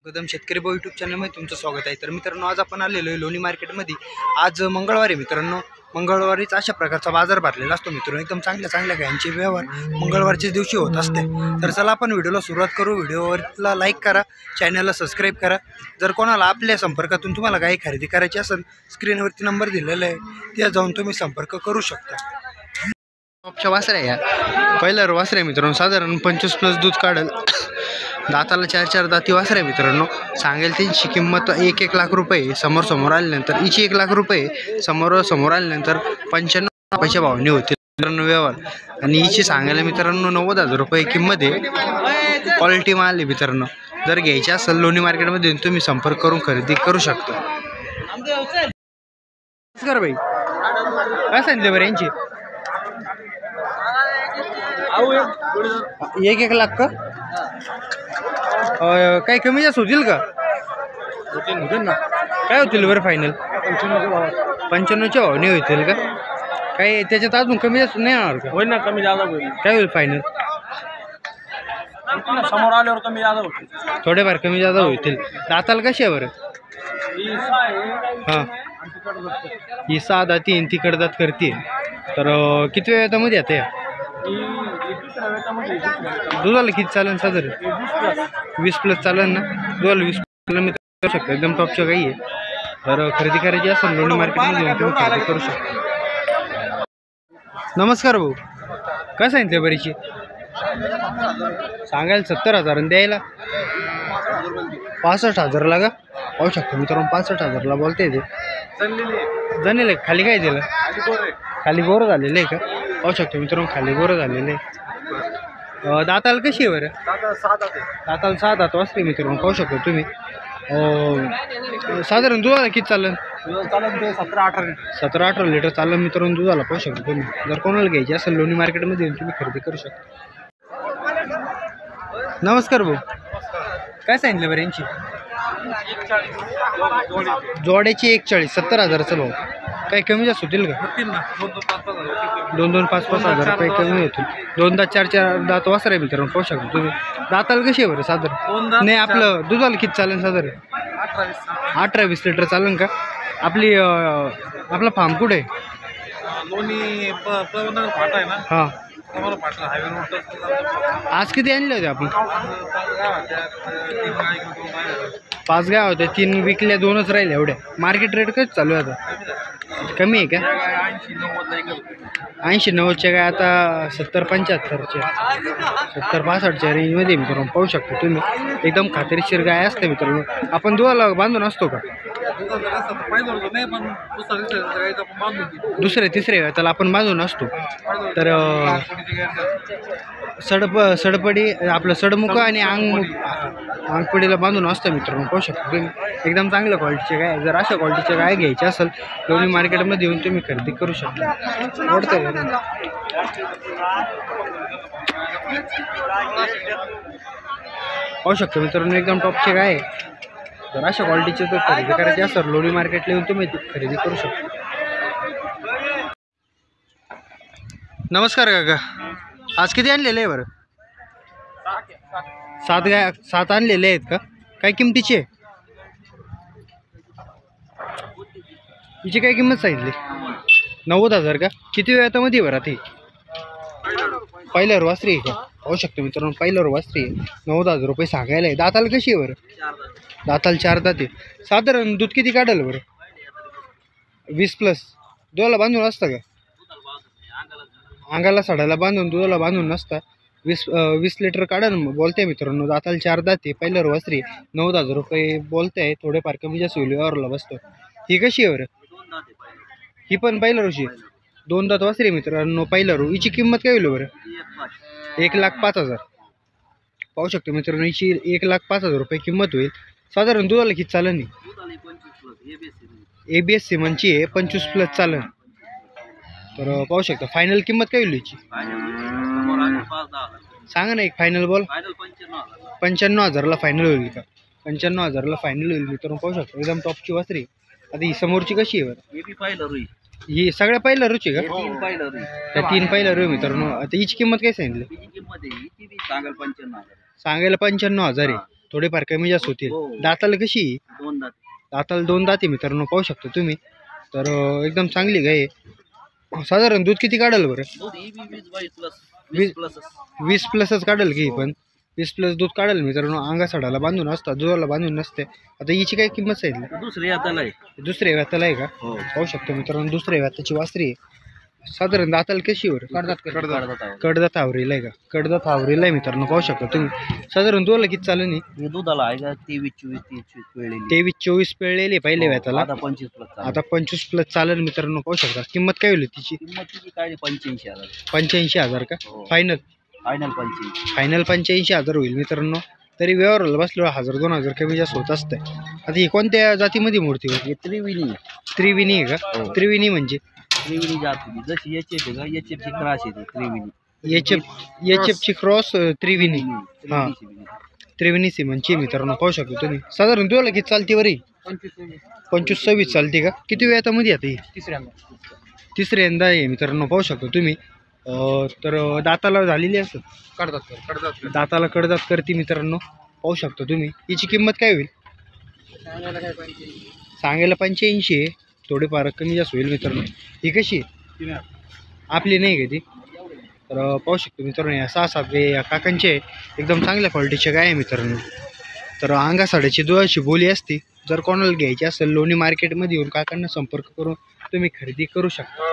कदम शेतकरी भाऊ यूट्यूब चॅनलमध्ये तुमचं स्वागत आहे। तर मित्रांनो, आज आपण आलेलो आहे लोणी मार्केटमध्ये। आज मंगळवार आहे मित्रांनो। मंगळवारीच अशा प्रकारचा बाजार भरलेला असतो मित्रांनो। एकदम चांगल्या गायांचे व्यवहार मंगळवारच्या दिवशी होत असते। तर चला आपण व्हिडिओला सुरुवात करू। व्हिडिओला लाईक करा, चॅनलला सबस्क्राईब करा। जर कोणाला आपल्या संपर्कातून तुम्हाला काही खरेदी करायची असेल, स्क्रीनवरती नंबर दिलेला आहे, त्या जाऊन तुम्ही संपर्क करू शकता। टॉपच्या वासऱ्या या पहिल्यावर वासऱ्या मित्रांनो, साधारण 25+ दूध काढल। दाताला 4 दाती वासरे मित्रांनो। सांगेल त्यांची किंमत 1 लाख रुपये। समोर आल्यानंतर हिची 1 लाख रुपये, समोर आल्यानंतर 95 रुपयाच्या भावाने होते मित्रांनो व्यवहार। आणि हिची सांगायला मित्रांनो 90,000 रुपये किंमत आहे। क्वालिटी माल आहे मित्रांनो। जर घ्यायची असेल लोणी मार्केटमध्ये तुम्ही संपर्क करून खरेदी करू शकता। नमस्कार भाई, काय सांगितले बरं यांची? 1 लाख का? काही कमी जास्त होतील का? होतील ना। काय होतील बरं फायनल? 95च्या भावने होतील का? काही त्याच्यात अजून कमी जास्त नाही होणार का? होईल ना, कमी जादा होईल। काय होईल फायनल? समोर आल्यावर कमी जादा होईल, थोडेफार कमी जादा होतील। दाताला कशी आहे बरं? हां, ही 6 दाती तिकड दात करते। तर किती वेळामध्ये आता या दुधाला किती चालेल? साधारण 20+ चालेल ना? दुधाला 20+ मी करू शकतो। एकदम टॉपच्या काही आहे। तर खरेदी करायची असेल लोणी मार्केटमध्ये तुम्ही खरेदी करू शकता। नमस्कार भाऊ, काय सांगितलं बरीची? सांगायला 70,000 आणि द्यायला 65,000 का? पाहू शकतो मित्रांनो, 65,000 बोलते ते जणले। खाली काय दिलं? खाली बोरं झालेलं आहे का? पाहू शकतो मित्रांनो, खाली बोरं झालेलं आहे। दाताला कशी आहे बरं? दाताला 6 दात वाजते मित्रांनो, पाहू शकतो तुम्ही। साधारण दुधाला किती चालेल? 17-18 लिटर चालेल मित्रांनो दुधाला, पाहू शकतो तुम्ही। जर कोणाला घ्यायची असेल लोणी मार्केटमध्ये तुम्ही खरेदी करू शकता। नमस्कार भाऊ, काय सांगितलं बरं यांची? जोड्याची 140, 70,000चा भाऊ। काही कमी जास्त होतील का? 2-5 रुपये कमी होतील। 2 दात 4 दात वासरे मित्रांनो, पाहू शकतो तुम्ही। दाताला कशी आहे बरं साधारण? नाही, आपलं दुधाला किती चालेल साधारण? 18-20 लिटर चालेल का? आपला फार्म कुठे आहे? हां, आज किती आणले होते आपण? 5 गाय होत्या, 3 विकल्या, 2च राहिल्या एवढ्या। मार्केट रेट कसं चालू आहे आता? कमी आहे का? 80-90च्या काय आता 70-75च्या, 70-65च्या रेंजमध्ये मित्रांनो, पाहू शकतो तुम्ही। एकदम खात्रीशीर गाय असते मित्रांनो। आपण दुधाला बांधून असतो का? दुसऱ्या तिसऱ्या वेळाला आपण बांधून असतो। तर सडपडी आपलं सडमुख आणि अंगपडीला बांधून असतं मित्रांनो, पाहू शकतो तुम्ही। एकदम चांगल्या क्वालिटीचे गाय। जर अशा क्वालिटीच्या गाय घ्यायच्या असेल लोणी मार्केटमध्ये येऊन तुम्ही खरेदी करू शकता। पाहू शकतो मित्रांनो, एकदम टॉपचे गाय। जर अशा क्वालिटीचे जर खरेदी करायची असेल लोणी मार्केटला येऊन तुम्ही खरेदी करू शकता। नमस्कार काका, आज किती आणलेले आहे बरं? 7 आणलेले आहेत का? काय किमतीचे? हिची काय किंमत सांगितली? 90,000 का? किती वेळामध्ये बरं? ती पहिल्यावर वासरी आहे का? पाहू शकतो मित्रांनो, पहिल्यावर वासरी आहे। 90,000 रुपये सांगायला आहे। दाताला कशी आहे बरं? दाताला 4 दाते। साधारण दूध किती काढाल बरं? 20+। दुधाला बांधून असतं का? अंगाला साडाला बांधून, दुधाला बांधून नसता। 20 लिटर काढाल बोलते मित्रांनो। दाताला 4 दाते, पहिल्यावर वासरी, 90,000 रुपये बोलते आहे। थोडेफार कमी जास्त होईल, व्यवहारला बसतो। ही कशी आहे बरं? ही पण पहिल्या रोशी 2 दात वासरी मित्रांनो, पहिल्या रो। हिची किंमत काय होईल बरं? 1,05,000। पाहू शकतो मित्रांनो, हिची 1,05,000 रुपये किंमत होईल। साधारण दुधाला किती चालेल? नाही, ABSC म्हणची आहे, 25+ चालेल। तर पाहू शकतो फायनल किंमत काय होईल हिची? सांगा ना एक फायनल बोल। 95,000ला फायनल होईल का? 95,000ला फायनल होईल मित्रांनो, पाहू शकतो। एकदम टॉपची वासरी। आता ही समोरची कशी आहे बरं? ही सगळ्या पहिल्या रुची का? 3 पहिल्या रू मित्रांनो। आता हिची किंमत काय सांगितली? सांगायला 95,000 आहे। थोडेफार कमी जास्त होतील. हो. दाताला कशी आहे? 2 दात. दाताला 2 दाती मित्रांनो पाहू शकता तुम्ही. तर एकदम चांगली गाय आहे. साधारण दूध किती काढेल बरं? दूध ही 20 प्लस 20 प्लस 20 प्लसच काढेल की पण 20 प्लस दूध काढेल मित्रांनो. अंगासाडाला बांधून असतात, दुधाला बांधून नसते. आता हिची काय किंमत सांगितली? दुसरी आता आहे. दुसऱ्या व्याताला आहे का? हो. पाहू शकतो मित्रांनो दुसऱ्या व्याताची वासरी आहे. साधारण दाताला कशी वर? कडदात कडदात आवरीला आहे का? कडदात आवरीला आहे मित्रांनो पाहू शकता तुम्ही. साधारण दोला किती चालू नाही? हे दुधाला आहे का 23-24 वेळेली. 23-24 पिळलेले पहिले व्याताला. आता 25 प्लस. आता 25 प्लस चालेल मित्रांनो पाहू शकता. किंमत काय होईल तिची? किंमत किती काय 85,000. 85,000 का? हो. Final final 85. फायनल 85,000 होईल मित्रांनो. तरी व्यवहाराला बसलो 1,000-2,000 कमी जास्त होत असते. आता ही कोणत्या जातीमध्ये मूर्ती होती? हे त्रिविनी. त्रिविनी आहे का? हो. त्रिविनी म्हणजे त्रिविनी जाती जशी एच एफ आहे का एच एफची क्रास येते त्रिविनी. एच ची क्रॉस त्रिविनी. हा त्रिविनी सिमनची मित्रांनो पाहू शकतो तुम्ही. साधारण तुला किती चालते बरी? 25-26 चालते का? किती वेळामध्ये आता ही? तिसऱ्यांदा आहे मित्रांनो पाहू शकतो तुम्ही. तर दाताला झालेली असं दाताला कडदात करते मित्रांनो पाहू शकतो तुम्ही. हिची किंमत काय होईल? सांगायला 85 आहे. थोडेफार कमी जास्त होईल मित्रांनो. ही कशी आहे? आपली नाही का ती? तर पाहू शकतो मित्रांनो या 6-7 गाय या काकांचे एकदम चांगल्या क्वालिटीच्या गाय आहे मित्रांनो. तर अंगासाड्याची दुधाची बोली असते. जर कोणाला घ्यायची असेल लोणी मार्केटमध्ये येऊन काकांना संपर्क करून तुम्ही खरेदी करू शकता.